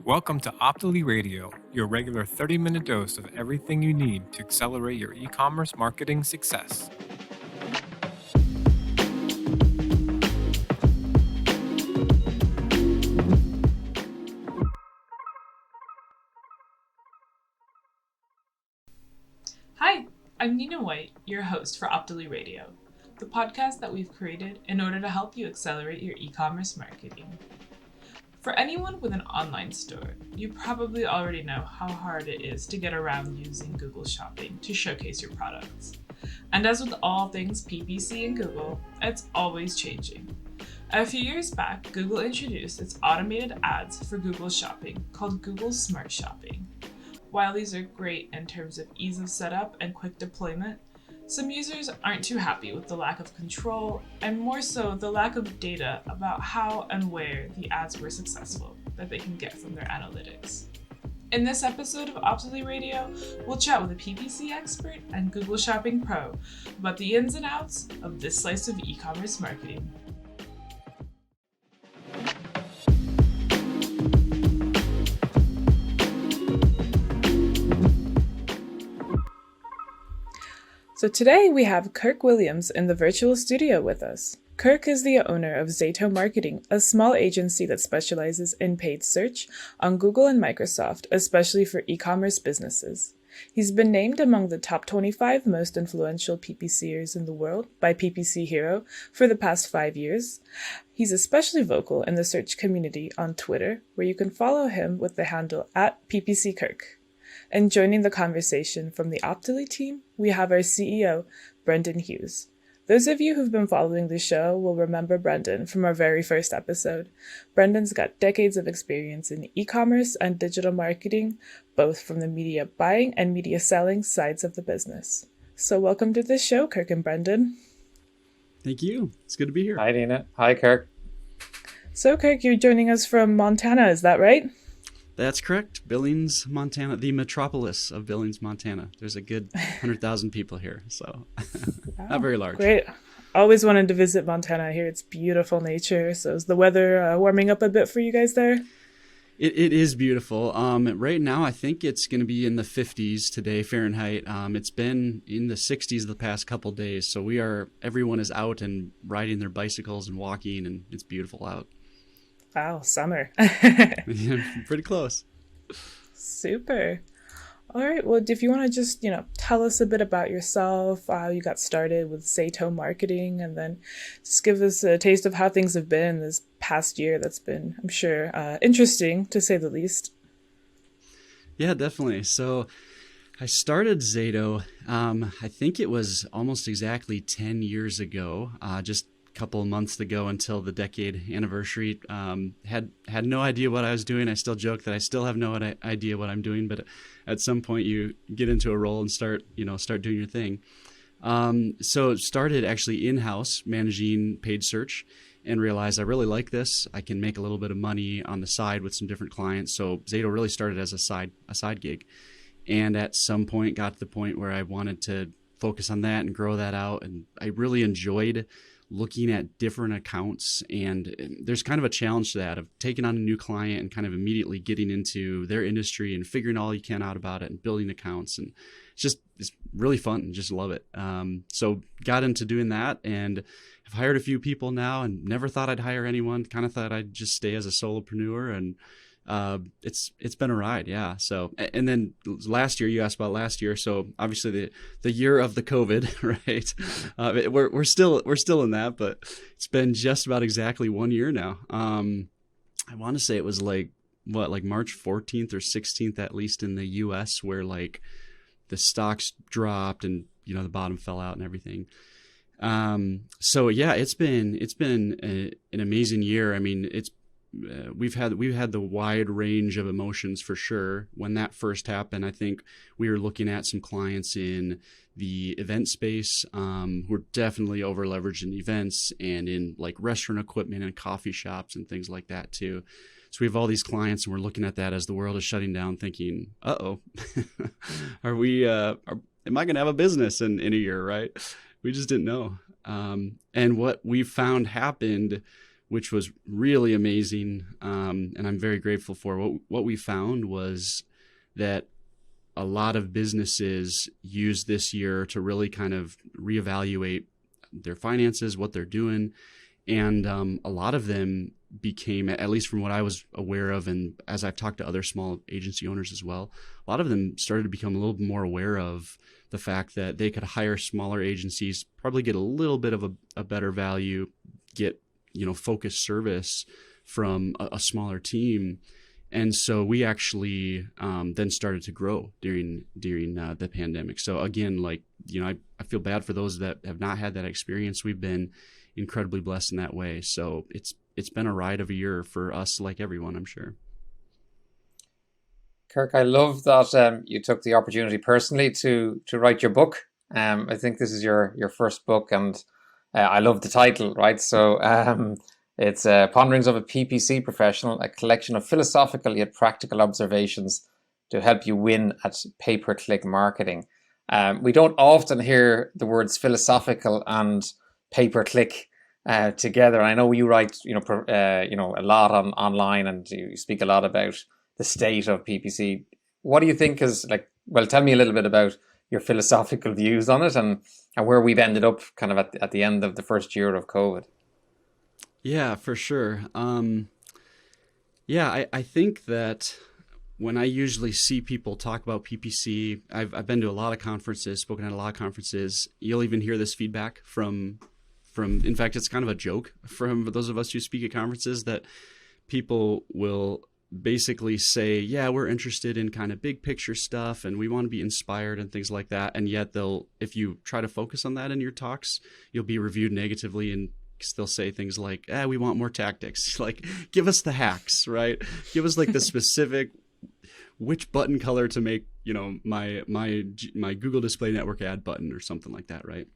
Welcome to Optily Radio, your regular 30-minute dose of everything you need to accelerate your e-commerce marketing success. Hi, I'm Nina White, your host for Optily Radio, the podcast that we've created in order to help you accelerate your e-commerce marketing. For anyone with an online store, you probably already know how hard it is to get around using Google Shopping to showcase your products. And as with all things PPC and Google, it's always changing. A few years back, Google introduced its automated ads for Google Shopping called Google Smart Shopping. While these are great in terms of ease of setup and quick deployment, some users aren't too happy with the lack of control and more so the lack of data about how and where the ads were successful that they can get from their analytics. In this episode of Optily Radio, we'll chat with a PPC expert and Google Shopping Pro about the ins and outs of this slice of e-commerce marketing. So today we have Kirk Williams in the virtual studio with us. Kirk is the owner of Zato Marketing, a small agency that specializes in paid search on Google and Microsoft, especially for e-commerce businesses. He's been named among the top 25 most influential PPCers in the world by PPC Hero for the past 5 years. He's especially vocal in the search community on Twitter, where you can follow him with the handle @PPCKirk. And joining the conversation from the Optily team, we have our CEO, Brendan Hughes. Those of you who've been following the show will remember Brendan from our very first episode. Brendan's got decades of experience in e-commerce and digital marketing, both from the media buying and media selling sides of the business. So welcome to the show, Kirk and Brendan. Thank you. It's good to be here. Hi, Dina. Hi, Kirk. So Kirk, you're joining us from Montana, is that right? That's correct. Billings, Montana, the metropolis of Billings, Montana. There's a good 100,000 people here, so Wow, not very large. Great. Always wanted to visit Montana. I hear it's beautiful nature. So is the weather warming up a bit for you guys there? It is beautiful. Right now, I think it's going to be in the 50s today, Fahrenheit. It's been in the 60s the past couple days, so everyone is out and riding their bicycles and walking, and it's beautiful out. Wow, summer. Yeah, pretty close. Super. All right. Well, if you want to just, tell us a bit about yourself, how you got started with Zato Marketing, and then just give us a taste of how things have been this past year. That's been, I'm sure, interesting to say the least. Yeah, definitely. So I started Zato, I think it was almost exactly 10 years ago, just couple of months ago until the decade anniversary. Had no idea what I was doing. I still joke that I still have no idea what I'm doing, but at some point you get into a role and start doing your thing. So started actually in-house managing paid search and realized I really like this. I can make a little bit of money on the side with some different clients. So Zato really started as a side gig. And at some point got to the point where I wanted to focus on that and grow that out. And I really enjoyed looking at different accounts, and there's kind of a challenge to that of taking on a new client and kind of immediately getting into their industry and figuring all you can out about it and building accounts. And it's really fun and just love it. So got into doing that, and I've hired a few people now and never thought I'd hire anyone. Kind of thought I'd just stay as a solopreneur, and it's been a ride. Yeah. So, and then last year, you asked about last year. So obviously the year of the COVID, right? We're still in that, but it's been just about exactly 1 year now. I want to say it was like March 14th or 16th, at least in the US, where like the stocks dropped and, the bottom fell out and everything. So yeah, it's been an amazing year. I mean, we've had the wide range of emotions for sure. When that first happened, I think we were looking at some clients in the event space who are definitely over leveraged in events and in like restaurant equipment and coffee shops and things like that too. So we have all these clients, and we're looking at that as the world is shutting down, thinking, "Uh-oh, am I going to have a business in a year?" Right? We just didn't know. And what we found happened which was really amazing. And I'm very grateful for. What we found was that a lot of businesses use this year to really kind of reevaluate their finances, what they're doing. And a lot of them became, at least from what I was aware of, and as I've talked to other small agency owners as well, a lot of them started to become a little bit more aware of the fact that they could hire smaller agencies, probably get a little bit of a better value, get, focused service from a smaller team. And so we actually then started to grow during the pandemic. So again, I feel bad for those that have not had that experience. We've been incredibly blessed in that way. So it's been a ride of a year for us, like everyone, I'm sure. Kirk, I love that you took the opportunity personally to write your book. I think this is your first book, and I love the title, right? So it's Ponderings of a PPC Professional, a collection of philosophical yet practical observations to help you win at pay-per-click marketing. We don't often hear the words philosophical and pay-per-click together. I know you write, a lot online, and you speak a lot about the state of PPC. What do you think is tell me a little bit about your philosophical views on it and where we've ended up kind of at the end of the first year of COVID. Yeah, for sure. I think that when I usually see people talk about PPC, I've been to a lot of conferences, spoken at a lot of conferences. You'll even hear this feedback from, in fact, it's kind of a joke from those of us who speak at conferences, that people will basically say, yeah, we're interested in kind of big picture stuff and we want to be inspired and things like that. And yet if you try to focus on that in your talks, you'll be reviewed negatively, and they'll say things like, we want more tactics. Like, give us the hacks, right? Give us the specific which button color to make, my Google Display Network ad button or something like that, right?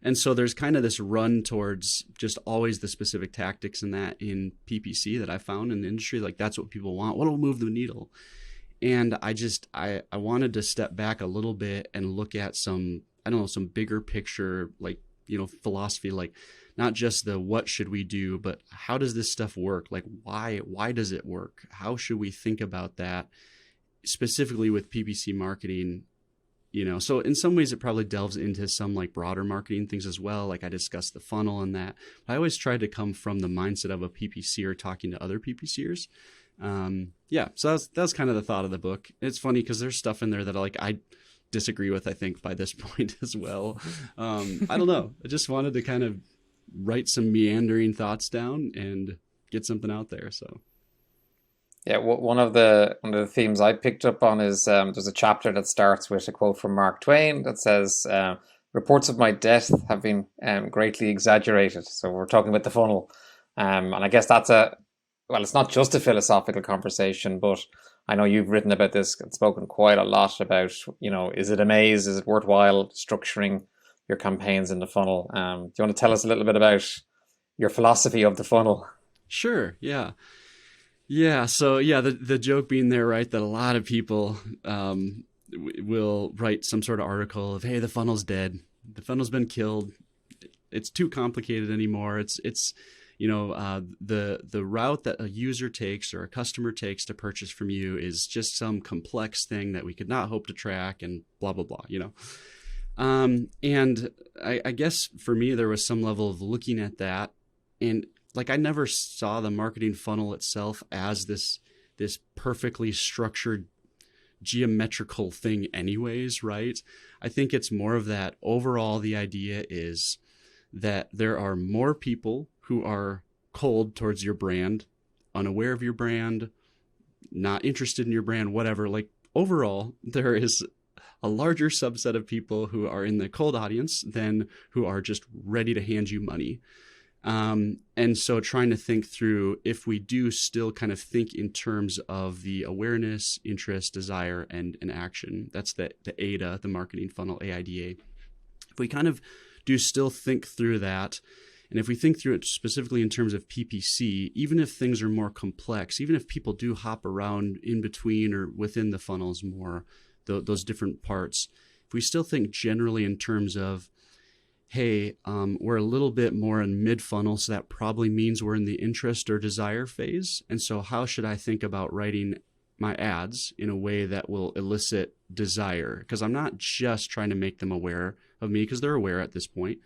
And so there's kind of this run towards just always the specific tactics in PPC that I found in the industry. That's what people want. What will move the needle? And I wanted to step back a little bit and look at some bigger picture, philosophy, not just the what should we do, but how does this stuff work? Why does it work? How should we think about that specifically with PPC marketing? So in some ways it probably delves into some broader marketing things as well. I discussed the funnel and that, but I always tried to come from the mindset of a PPCer talking to other PPCers. So that was kind of the thought of the book. It's funny because there's stuff in there that I disagree with, I think, by this point as well. I don't know. I just wanted to kind of write some meandering thoughts down and get something out there. So. Yeah, one of the themes I picked up on is there's a chapter that starts with a quote from Mark Twain that says, reports of my death have been greatly exaggerated. So we're talking about the funnel. And I guess it's not just a philosophical conversation, but I know you've written about this and spoken quite a lot about, is it a maze? Is it worthwhile structuring your campaigns in the funnel? Do you want to tell us a little bit about your philosophy of the funnel? Sure, yeah. Yeah. So the joke being there, right, that a lot of people will write some sort of article of, hey, the funnel's dead. The funnel's been killed. It's too complicated anymore. It's the route that a user takes or a customer takes to purchase from you is just some complex thing that we could not hope to track and blah, blah, blah, And I guess for me, there was some level of looking at that, and I never saw the marketing funnel itself as this perfectly structured geometrical thing anyways, right? I think it's more of that overall. The idea is that there are more people who are cold towards your brand, unaware of your brand, not interested in your brand, whatever. Overall, there is a larger subset of people who are in the cold audience than who are just ready to hand you money. And so trying to think through, if we do still kind of think in terms of the awareness, interest, desire, and action, that's the AIDA, the marketing funnel, AIDA. If we kind of do still think through that, and if we think through it specifically in terms of PPC, even if things are more complex, even if people do hop around in between or within the funnels more, those different parts, if we still think generally in terms of hey, we're a little bit more in mid-funnel, so that probably means we're in the interest or desire phase. And so how should I think about writing my ads in a way that will elicit desire? Because I'm not just trying to make them aware of me, because they're aware at this point.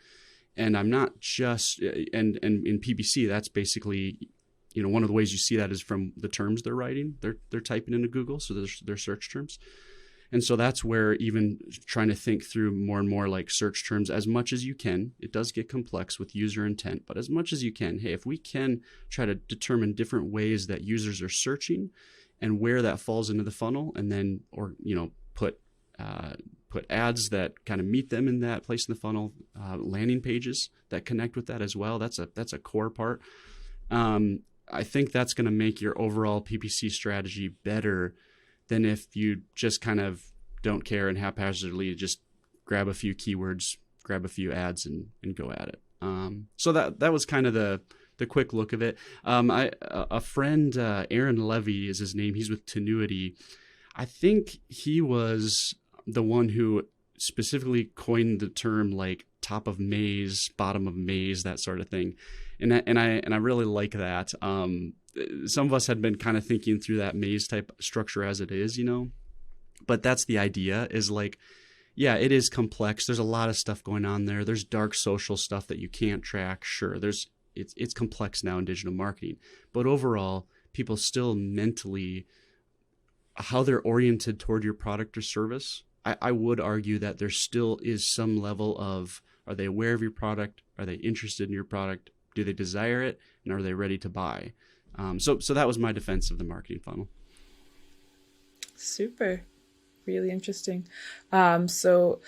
And I'm not just, and in PPC, that's basically, one of the ways you see that is from the terms they're writing. They're typing into Google, so they're search terms. And so that's where even trying to think through more and more like search terms as much as you can. It does get complex with user intent, but as much as you can, hey, if we can try to determine different ways that users are searching and where that falls into the funnel, and then, put ads that kind of meet them in that place in the funnel, landing pages that connect with that as well. That's a core part. I think that's going to make your overall PPC strategy better than if you just kind of don't care and haphazardly just grab a few keywords, grab a few ads, and go at it. So that was kind of the quick look of it. A friend, Aaron Levy is his name. He's with Tenuity. I think he was the one who specifically coined the term like top of maze, bottom of maze, that sort of thing. And I really like that. Some of us had been kind of thinking through that maze type structure as it is, but that's the idea, is like, yeah, it is complex. There's a lot of stuff going on there. There's dark social stuff that you can't track. Sure. It's complex now in digital marketing, but overall people still mentally, how they're oriented toward your product or service. I would argue that there still is some level of, are they aware of your product? Are they interested in your product? Do they desire it? And are they ready to buy? So that was my defense of the marketing funnel. Super. Really interesting. So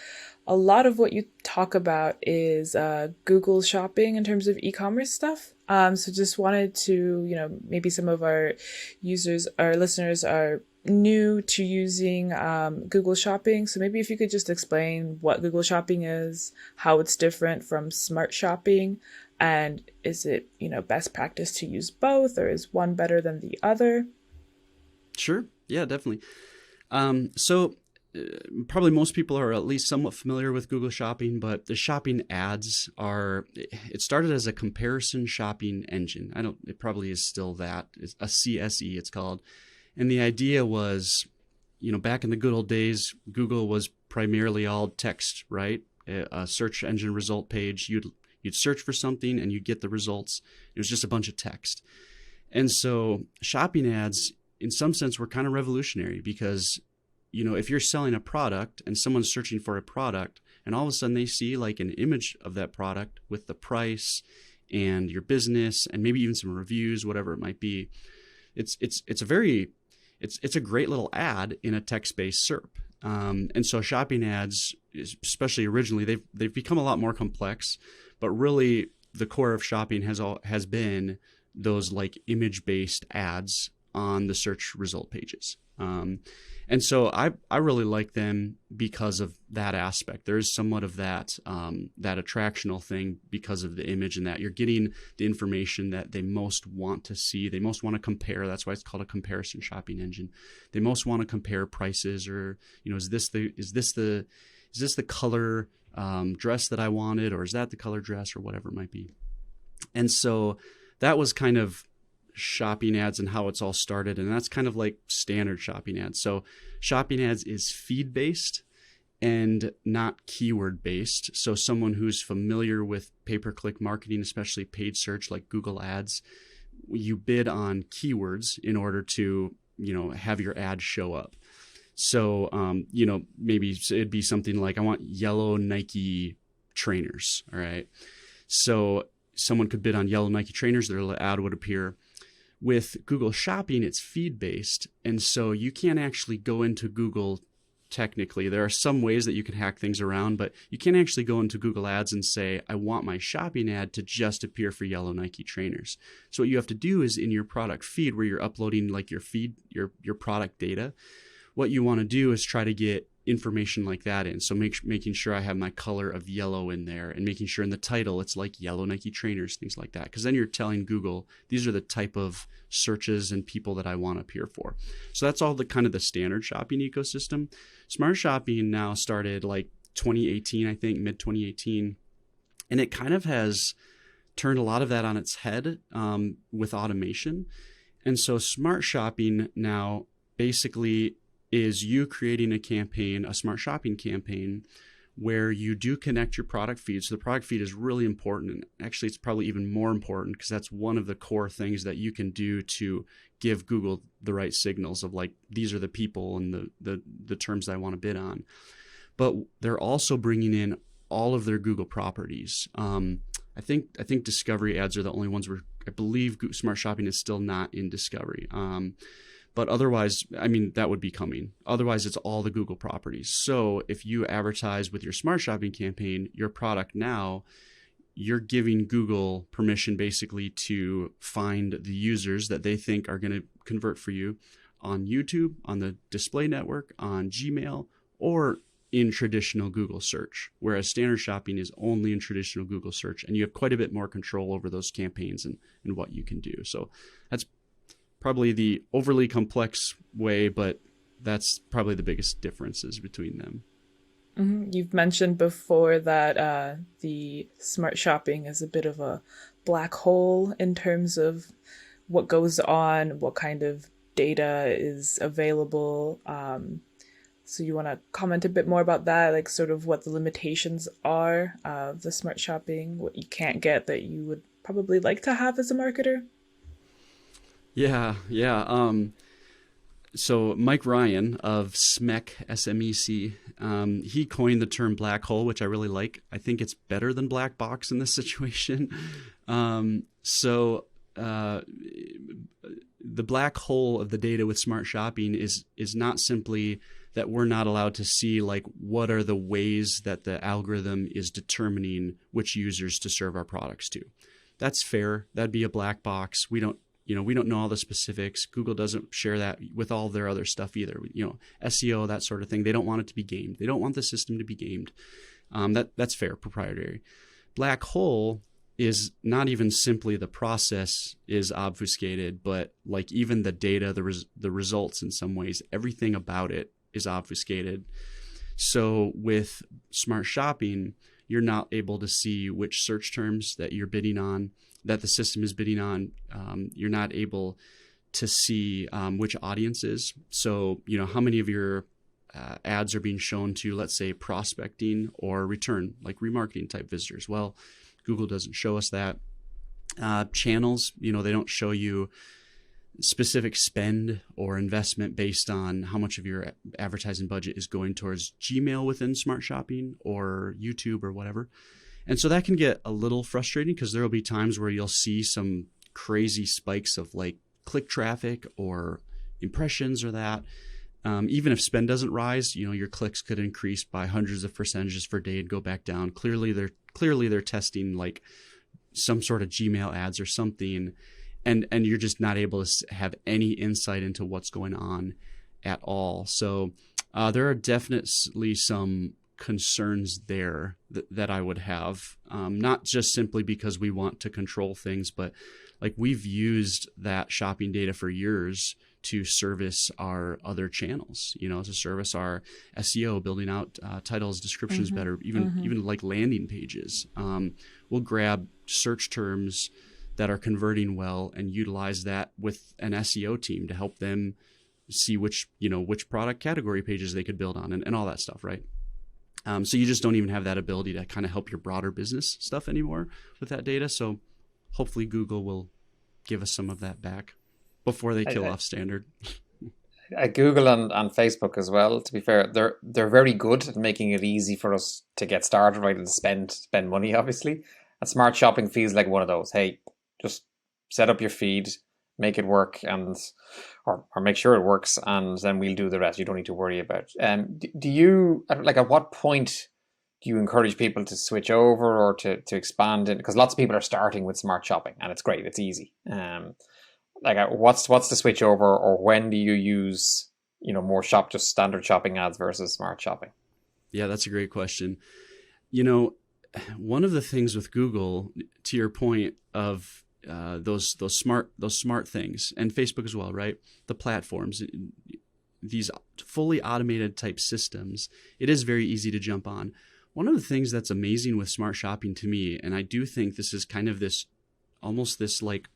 a lot of what you talk about is Google Shopping in terms of e-commerce stuff. So just wanted to, maybe some of our users, our listeners are new to using Google Shopping. So maybe if you could just explain what Google Shopping is, how it's different from Smart Shopping, and is it, best practice to use both, or is one better than the other? Sure. Yeah, definitely. So probably most people are at least somewhat familiar with Google Shopping, but the shopping ads it started as a comparison shopping engine. It probably is still that. It's a CSE, it's called. And the idea was, back in the good old days, Google was primarily all text, right? A search engine result page. You'd search for something and you'd get the results. It was just a bunch of text. And so shopping ads, in some sense, were kind of revolutionary because, if you're selling a product and someone's searching for a product and all of a sudden they see like an image of that product with the price and your business and maybe even some reviews, whatever it might be, it's a great little ad in a text-based SERP. And so shopping ads, especially originally, they've become a lot more complex, but really the core of shopping has been those like image-based ads on the search result pages. And so I really like them because of that aspect. There is somewhat of that attractional thing because of the image, and that you're getting the information that they most want to see. They most want to compare. That's why it's called a comparison shopping engine. They most want to compare prices, or is this the color dress that I wanted, or is that the color dress, or whatever it might be. And so that was kind of shopping ads and how it's all started. And that's kind of like standard shopping ads. So shopping ads is feed based and not keyword based. So someone who's familiar with pay-per-click marketing, especially paid search like Google Ads, you bid on keywords in order to, have your ad show up. So, maybe it'd be something like, I want yellow Nike trainers. All right. So someone could bid on yellow Nike trainers, their ad would appear. With Google Shopping, it's feed-based, and so you can't actually go into Google technically. There are some ways that you can hack things around, but you can't actually go into Google Ads and say, I want my shopping ad to just appear for yellow Nike trainers. So what you have to do is in your product feed, where you're uploading like your feed, your product data, what you want to do is try to get information like that in. So making sure I have my color of yellow in there, and making sure in the title it's like yellow Nike trainers, things like that. Because then you're telling Google, these are the type of searches and people that I want to appear for. So that's all the kind of the standard shopping ecosystem. Smart Shopping now started like 2018, I think, mid 2018. And it kind of has turned a lot of that on its head with automation. And so smart shopping now basically is you creating a campaign, a smart shopping campaign, where you do connect your product feed. So the product feed is really important. And actually, it's probably even more important because that's one of the core things that you can do to give Google the right signals of like, these are the people and the terms that I want to bid on. But they're also bringing in all of their Google properties. I think discovery ads are the only ones where I believe smart shopping is still not in discovery. But otherwise, I mean, that would be coming. Otherwise, it's all the Google properties. So if you advertise with your smart shopping campaign, your product now, you're giving Google permission basically to find the users that they think are going to convert for you on YouTube, on the display network, on Gmail, or in traditional Google search, whereas standard shopping is only in traditional Google search, and you have quite a bit more control over those campaigns and what you can do. So that's probably the overly complex way, but that's probably the biggest differences between them. Mm-hmm. You've mentioned before that the smart shopping is a bit of a black hole in terms of what goes on, what kind of data is available. So you want to comment a bit more about that, like sort of what the limitations are of the smart shopping, what you can't get that you would probably like to have as a marketer? Yeah. So Mike Ryan of SMEC, S-M-E-C, he coined the term black hole, which I really like. I think it's better than black box in this situation. The black hole of the data with smart shopping is not simply that we're not allowed to see like what are the ways that the algorithm is determining which users to serve our products to. That's fair. That'd be a black box. We don't know all the specifics. Google doesn't share that with all their other stuff either. SEO, that sort of thing. They don't want it to be gamed. They don't want the system to be gamed. That's fair, proprietary. Black hole is not even simply the process is obfuscated, but like even the data, the results in some ways, everything about it is obfuscated. So with smart shopping, you're not able to see which search terms that you're bidding on, that the system is bidding on. You're not able to see which audiences. So, how many of your ads are being shown to, let's say, prospecting or return, like remarketing type visitors. Well, Google doesn't show us that. Channels, they don't show you specific spend or investment based on how much of your advertising budget is going towards Gmail within smart shopping or YouTube or whatever. And so that can get a little frustrating because there will be times where you'll see some crazy spikes of like click traffic or impressions or that. Even if spend doesn't rise, your clicks could increase by hundreds of percentages per day and go back down. Clearly they're testing like some sort of Gmail ads or something, and you're just not able to have any insight into what's going on at all. So there are definitely some concerns there that I would have, not just simply because we want to control things, but like we've used that shopping data for years to service our other channels, to service our SEO, building out titles, descriptions better, even like landing pages. We'll grab search terms that are converting well and utilize that with an SEO team to help them see which product category pages they could build on and all that stuff, right? So you just don't even have that ability to kind of help your broader business stuff anymore with that data. So hopefully Google will give us some of that back before they kill off standard. At Google and Facebook as well, to be fair, they're very good at making it easy for us to get started, right, and spend money, obviously. And smart shopping feels like one of those. Hey, just set up your feed, make it work, or make sure it works, and then we'll do the rest. You don't need to worry about it. Do you, like, at what point do you encourage people to switch over or to expand it? Because lots of people are starting with smart shopping, and it's great, it's easy. What's the switch over, or when do you use more just standard shopping ads versus smart shopping? Yeah, that's a great question. One of the things with Google, to your point of those smart things, and Facebook as well, right? The platforms, these fully automated type systems, it is very easy to jump on. one of the things that's amazing with smart shopping to me, and I do think this is kind of this, almost this like,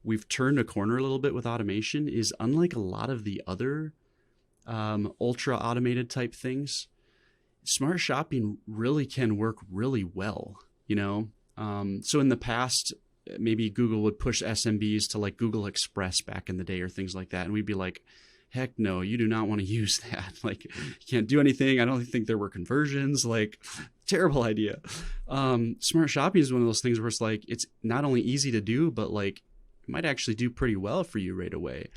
we've turned a corner a little bit with automation, is unlike a lot of the other ultra automated type things, smart shopping really can work really well, you know? So in the past, maybe Google would push SMBs to like Google Express back in the day or things like that. And we'd be like, heck no, you do not want to use that. Like, you can't do anything. I don't think there were conversions. Like, terrible idea. Smart shopping is one of those things where it's like, it's not only easy to do, but like, it might actually do pretty well for you right away.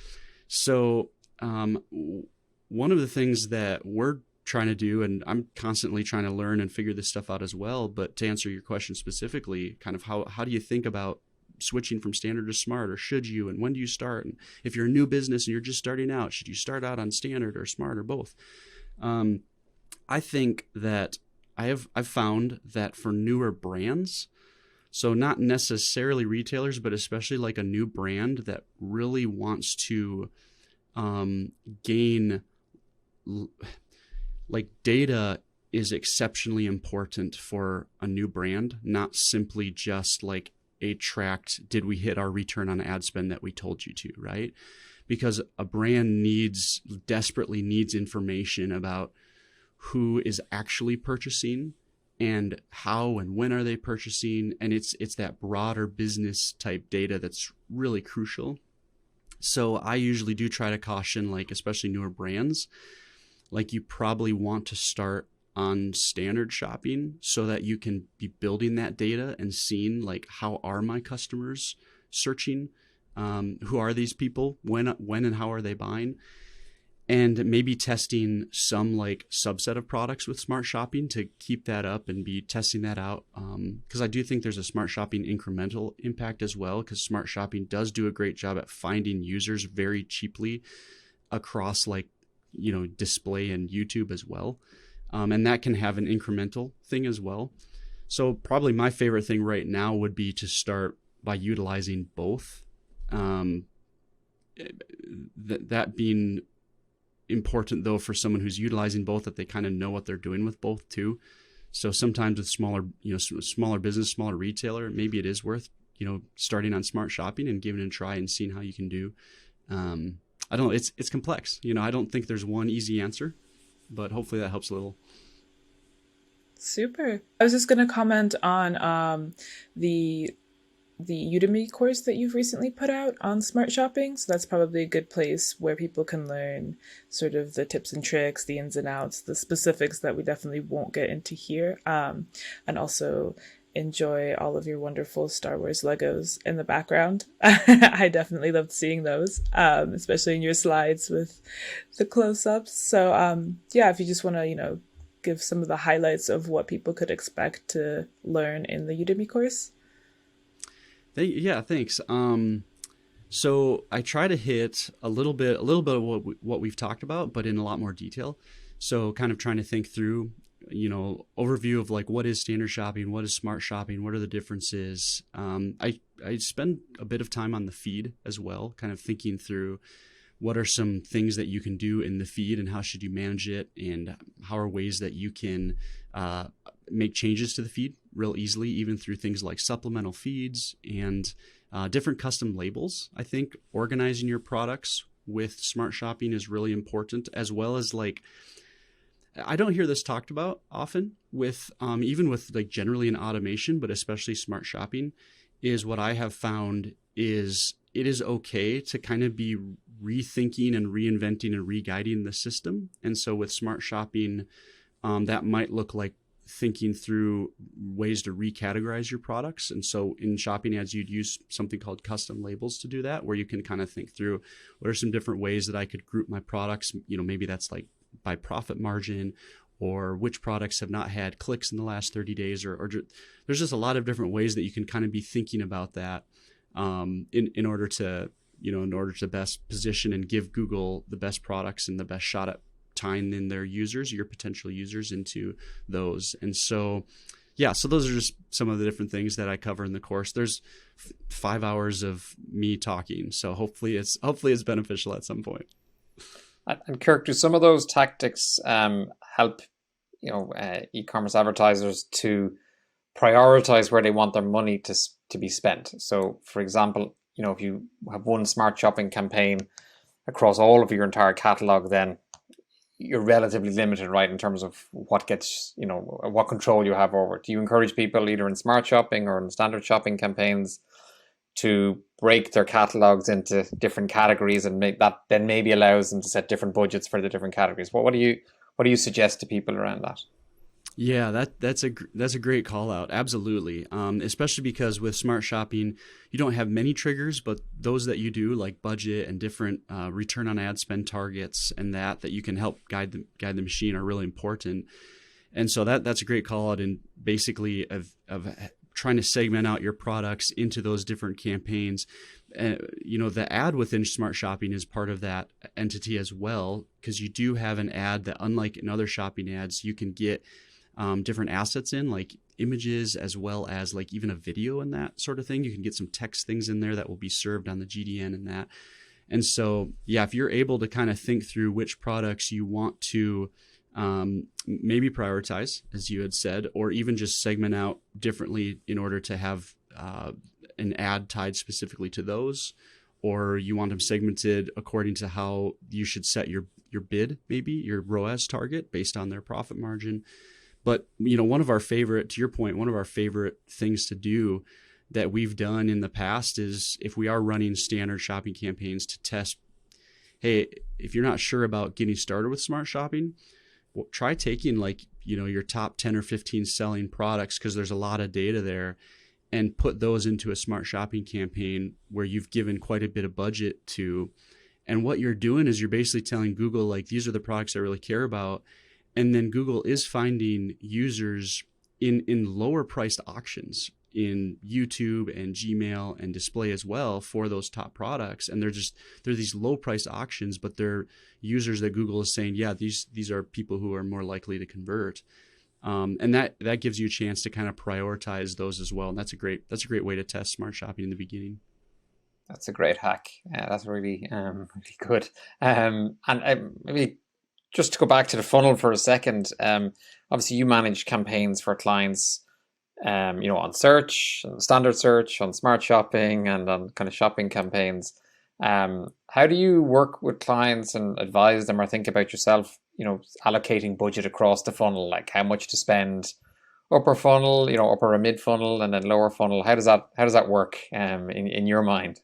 So one of the things that we're trying to do, and I'm constantly trying to learn and figure this stuff out as well, but to answer your question specifically, kind of how do you think about switching from standard to smart, or should you, and when do you start? And if you're a new business and you're just starting out, should you start out on standard or smart or both? I think that I've found that for newer brands, so not necessarily retailers, but especially like a new brand that really wants to gain, like, data is exceptionally important for a new brand, not simply just like a tracked, did we hit our return on ad spend that we told you to, right? Because a brand desperately needs information about who is actually purchasing and how and when are they purchasing. And it's that broader business type data that's really crucial. So I usually do try to caution, like, especially newer brands, like, you probably want to start on standard shopping so that you can be building that data and seeing, like, how are my customers searching? Who are these people? When and how are they buying? And maybe testing some like subset of products with smart shopping to keep that up and be testing that out. Because I do think there's a smart shopping incremental impact as well, because smart shopping does do a great job at finding users very cheaply across, like, you know, display and YouTube as well. And that can have an incremental thing as well. So probably my favorite thing right now would be to start by utilizing both. That being important though for someone who's utilizing both, that they kind of know what they're doing with both too. So sometimes with smaller business, smaller retailer, maybe it is worth, you know, starting on smart shopping and giving it a try and seeing how you can do. I don't know. It's complex. You know, I don't think there's one easy answer, but hopefully that helps a little. Super. I was just going to comment on the Udemy course that you've recently put out on smart shopping. So that's probably a good place where people can learn sort of the tips and tricks, the ins and outs, the specifics that we definitely won't get into here. And also enjoy all of your wonderful Star Wars Legos in the background. I definitely loved seeing those, especially in your slides with the close-ups. So yeah, if you just want to, you know, give some of the highlights of what people could expect to learn in the Udemy course. Yeah, thanks. So I try to hit a little bit of what we've talked about, but in a lot more detail. So kind of trying to think through, you know, overview of like, what is standard shopping? What is smart shopping? What are the differences? I spend a bit of time on the feed as well, kind of thinking through what are some things that you can do in the feed and how should you manage it, and how are ways that you can make changes to the feed real easily, even through things like supplemental feeds and different custom labels. I think organizing your products with smart shopping is really important, as well as, like, I don't hear this talked about often with even with like generally in automation, but especially smart shopping, is what I have found is it is okay to kind of be rethinking and reinventing and re-guiding the system. And so with smart shopping, that might look like thinking through ways to recategorize your products. And so in shopping ads, you'd use something called custom labels to do that, where you can kind of think through what are some different ways that I could group my products. You know, maybe that's like by profit margin, or which products have not had clicks in the last 30 days, or there's just a lot of different ways that you can kind of be thinking about that in order to best position and give Google the best products and the best shot at tying in their users, your potential users, into those. And so, yeah, so those are just some of the different things that I cover in the course. There's 5 hours of me talking, so hopefully it's beneficial at some point. And Kirk, do some of those tactics help e-commerce advertisers to prioritize where they want their money to be spent. So, for example, if you have one smart shopping campaign across all of your entire catalog, then you're relatively limited, right, in terms of what control you have over it. Do you encourage people either in smart shopping or in standard shopping campaigns to break their catalogs into different categories, and that then maybe allows them to set different budgets for the different categories? What do you suggest to people around that? Yeah, that's a great call out. Absolutely. Especially because with smart shopping, you don't have many triggers, but those that you do, like budget and different return on ad spend targets and that you can help guide the machine, are really important. And so that's a great call out, and basically of trying to segment out your products into those different campaigns. The ad within smart shopping is part of that entity as well, because you do have an ad that, unlike in other shopping ads, you can get different assets in, like images, as well as like even a video and that sort of thing. You can get some text things in there that will be served on the GDN and that. And so, yeah, if you're able to kind of think through which products you want to maybe prioritize, as you had said, or even just segment out differently in order to have an ad tied specifically to those, or you want them segmented according to how you should set your bid, maybe your ROAS target based on their profit margin. But, one of our favorite things to do that we've done in the past is, if we are running standard shopping campaigns, to test, hey, if you're not sure about getting started with smart shopping, well, try taking your top 10 or 15 selling products, because there's a lot of data there, and put those into a smart shopping campaign where you've given quite a bit of budget to. And what you're doing is you're basically telling Google, these are the products I really care about. And then Google is finding users in lower priced auctions in YouTube and Gmail and display as well for those top products. And they're these low priced auctions, but they're users that Google is saying, yeah, these are people who are more likely to convert. And that gives you a chance to kind of prioritize those as well. And that's a great way to test smart shopping in the beginning. That's a great hack. That's really really good. And maybe just to go back to the funnel for a second, obviously you manage campaigns for clients, on search, on standard search, on smart shopping, and on kind of shopping campaigns. How do you work with clients and advise them, or think about yourself, allocating budget across the funnel, like how much to spend, upper funnel, upper or mid funnel, and then lower funnel? How does that work in your mind?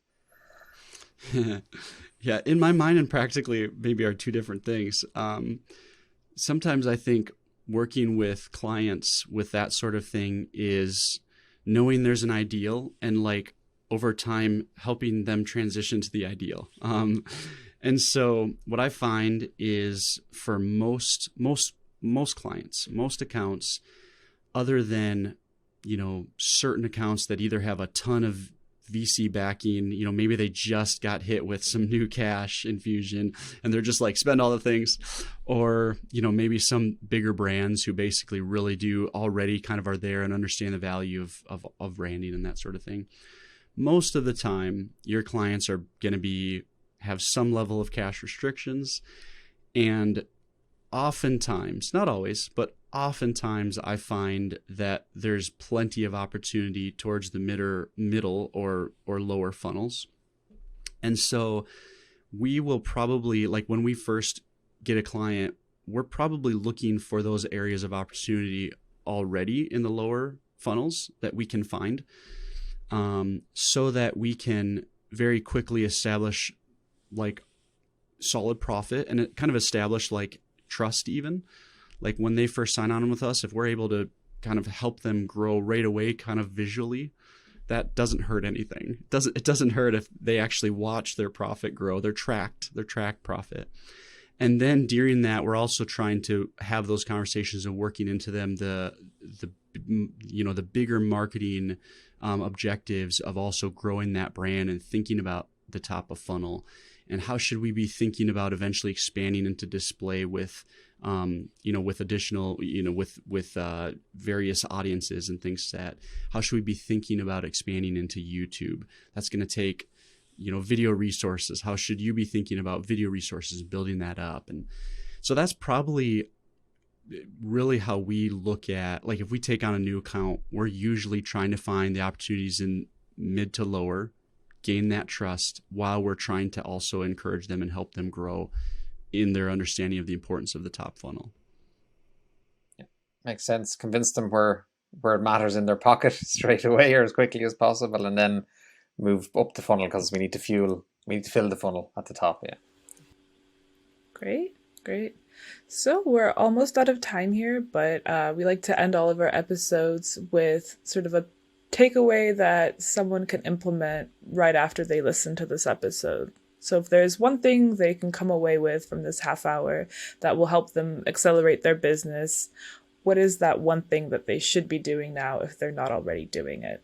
Yeah, in my mind, and practically maybe are two different things. Sometimes I think working with clients with that sort of thing is knowing there's an ideal, and over time helping them transition to the ideal. And so what I find is, for most clients, most accounts, other than certain accounts that either have a ton of VC backing, maybe they just got hit with some new cash infusion and they're just spend all the things, or maybe some bigger brands who basically really do already kind of are there and understand the value of branding and that sort of thing. Most of the time your clients are going to have some level of cash restrictions, and oftentimes, not always, but oftentimes I find that there's plenty of opportunity towards the middle or lower funnels. And so we will probably, when we first get a client, we're probably looking for those areas of opportunity already in the lower funnels that we can find, so that we can very quickly establish solid profit, and it kind of establish trust even. When they first sign on with us, if we're able to kind of help them grow right away, kind of visually, that doesn't hurt anything. It doesn't hurt if they actually watch their profit grow, their tracked profit. And then during that, we're also trying to have those conversations and working into them the bigger marketing objectives of also growing that brand and thinking about the top of funnel, and how should we be thinking about eventually expanding into display with additional, with various audiences and things that, how should we be thinking about expanding into YouTube? That's going to take, video resources. How should you be thinking about video resources and building that up? And so that's probably really how we look at, like if we take on a new account, we're usually trying to find the opportunities in mid to lower, gain that trust while we're trying to also encourage them and help them grow in their understanding of the importance of the top funnel. Yeah, makes sense. Convince them where it matters in their pocket straight away or as quickly as possible, and then move up the funnel because we need to fill the funnel at the top. Yeah. Great. So we're almost out of time here, but we like to end all of our episodes with sort of a takeaway that someone can implement right after they listen to this episode. So if there's one thing they can come away with from this half hour that will help them accelerate their business, what is that one thing that they should be doing now if they're not already doing it?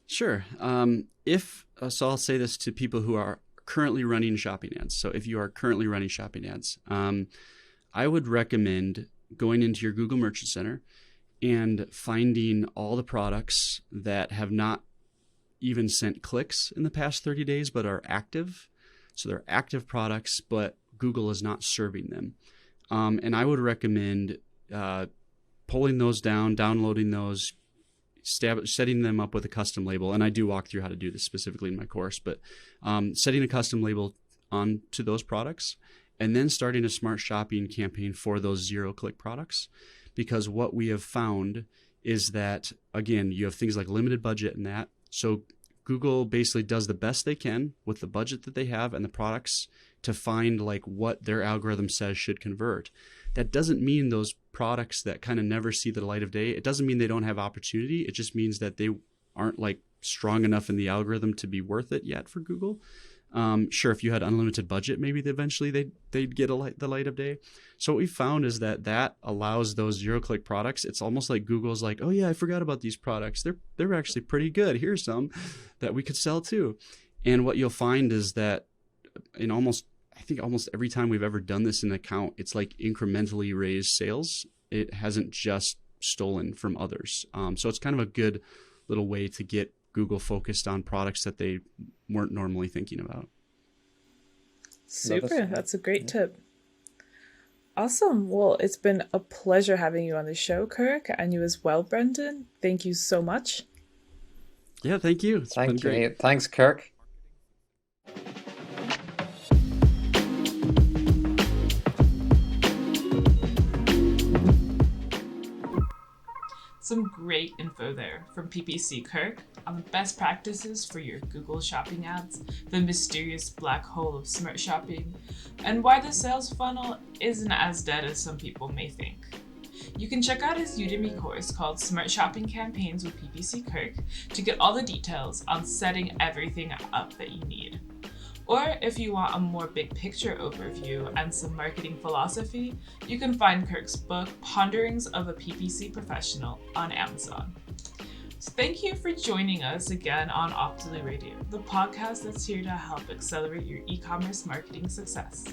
Sure. So I'll say this to people who are currently running shopping ads. So if you are currently running shopping ads, I would recommend going into your Google Merchant Center and finding all the products that have not even sent clicks in the past 30 days, but are active. So they're active products, but Google is not serving them. And I would recommend pulling those down, downloading those, setting them up with a custom label. And I do walk through how to do this specifically in my course, but setting a custom label onto those products and then starting a smart shopping campaign for those 0-click products. Because what we have found is that, again, you have things like limited budget and that. So Google basically does the best they can with the budget that they have and the products to find like what their algorithm says should convert. That doesn't mean those products that kind of never see the light of day, it doesn't mean they don't have opportunity. It just means that they aren't like strong enough in the algorithm to be worth it yet for Google. Sure, if you had unlimited budget, maybe eventually they'd get the light of day. So what we found is that allows those 0-click products. It's almost like Google's like, oh yeah, I forgot about these products. They're actually pretty good. Here's some that we could sell too. And what you'll find is that I think almost every time we've ever done this in an account, it's like incrementally raised sales. It hasn't just stolen from others. So it's kind of a good little way to get Google focused on products that they weren't normally thinking about. Super. That's a great tip. Awesome. Well, it's been a pleasure having you on the show, Kirk, and you as well, Brendan. Thank you so much. Yeah, thank you. It's been great. Thanks, Kirk. Some great info there from PPC Kirk on the best practices for your Google shopping ads, the mysterious black hole of smart shopping, and why the sales funnel isn't as dead as some people may think. You can check out his Udemy course called Smart Shopping Campaigns with PPC Kirk to get all the details on setting everything up that you need. Or if you want a more big picture overview and some marketing philosophy, you can find Kirk's book, Ponderings of a PPC Professional, on Amazon. So thank you for joining us again on Optily Radio, the podcast that's here to help accelerate your e-commerce marketing success.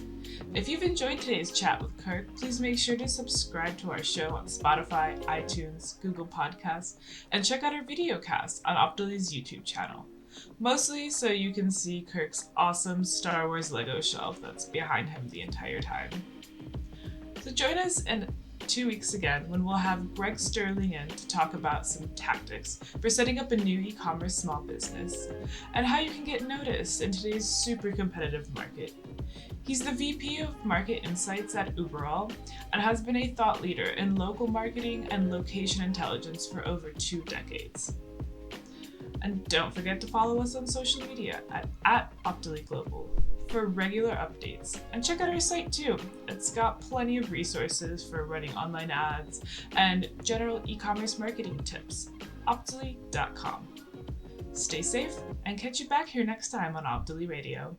If you've enjoyed today's chat with Kirk, please make sure to subscribe to our show on Spotify, iTunes, Google Podcasts, and check out our videocast on Optily's YouTube channel. Mostly so you can see Kirk's awesome Star Wars Lego shelf that's behind him the entire time. So join us in 2 weeks again when we'll have Greg Sterling in to talk about some tactics for setting up a new e-commerce small business and how you can get noticed in today's super competitive market. He's the VP of Market Insights at Uberall and has been a thought leader in local marketing and location intelligence for over 2 decades. And don't forget to follow us on social media at Optily Global for regular updates. And check out our site too. It's got plenty of resources for running online ads and general e-commerce marketing tips. Optily.com. Stay safe and catch you back here next time on Optily Radio.